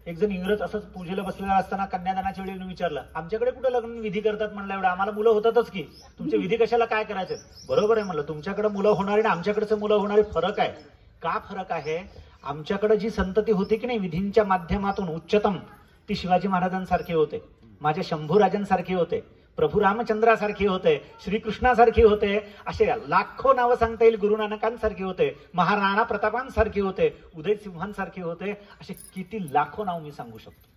एक जण इंग्रज असंच पूजेला बसलेला असताना कन्यादानाच्या वेळी विचारलं, आमच्याकडे कुठं लग्न विधी करतात म्हणलं, एवढं आम्हाला मुलं होतातच की, तुमचे विधी कशाला काय करायचे? बरोबर आहे म्हणलं, तुमच्याकडे मुलं होणारे आणि आमच्याकडचे मुलं होणारे फरक आहे. का फरक आहे? आमच्याकडे जी संतती होती की नाही विधींच्या माध्यमातून उच्चतम, ती शिवाजी महाराजांसारखे होते, माझ्या शंभूराजांसारखे होते, प्रभू रामचंद्रासारखे होते, श्रीकृष्णासारखे होते, असे लाखो नावं सांगता येईल, गुरु नानकांसारखे होते, महाराणा प्रतापांसारखे होते, उदय सिंहांसारखे होते, असे किती लाखो नाव मी सांगू शकतो.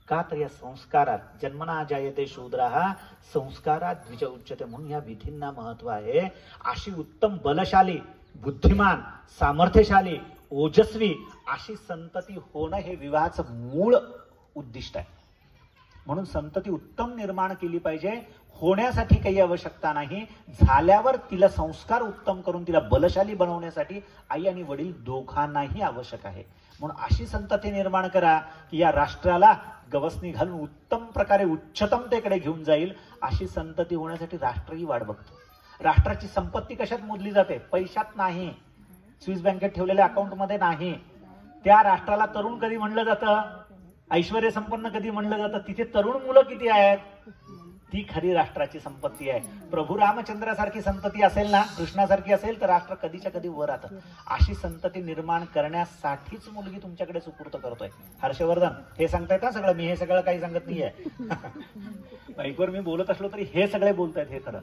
का तर या संस्कारात, जन्मना जायते शूद्राः संस्कारात द्विज उच्यते, म्हणून या विधींना महत्व आहे. अशी उत्तम बलशाली, बुद्धिमान, सामर्थ्यशाली, ओजस्वी अशी संतती होणं हे विवाहाचं मूळ उद्दिष्ट आहे. म्हणून संतती उत्तम निर्माण केली पाहिजे. होण्यासाठी काही आवश्यकता नाही, झाल्यावर तिला संस्कार उत्तम करून तिला बलशाली बनवण्यासाठी आई आणि वडील दोघांनाही आवश्यक आहे. म्हणून अशी संतती निर्माण करा की या राष्ट्राला गवसणी घालून उत्तम प्रकारे उच्चतमतेकडे घेऊन जाईल. अशी संतती होण्यासाठी राष्ट्रही वाट बघतो. राष्ट्राची संपत्ती कशात मोजली जाते? पैशात नाही, स्विस बँकेत ठेवलेल्या अकाउंटमध्ये नाही. त्या राष्ट्राला तरुण कधी म्हणलं जातं? ऐश्वर्य संपन्न कधी म्हणलं जातं? तिथे तरुण मुलं किती आहेत? ती खरी राष्ट्राची संपत्ती आहे. प्रभू रामचंद्रासारखी संतती असेल ना, कृष्णासारखी असेल, तर राष्ट्र कधीच्या कधी वर राहतं. अशी संतती निर्माण करण्यासाठीच मुलगी तुमच्याकडे सुपूर्त करतोय. हर्षवर्धन हे सांगतायत ना सगळं, मी हे सगळं काही सांगत नाहीये. बाईकवर मी बोलत असलो तरी हे सगळे बोलतायत, हे खरं.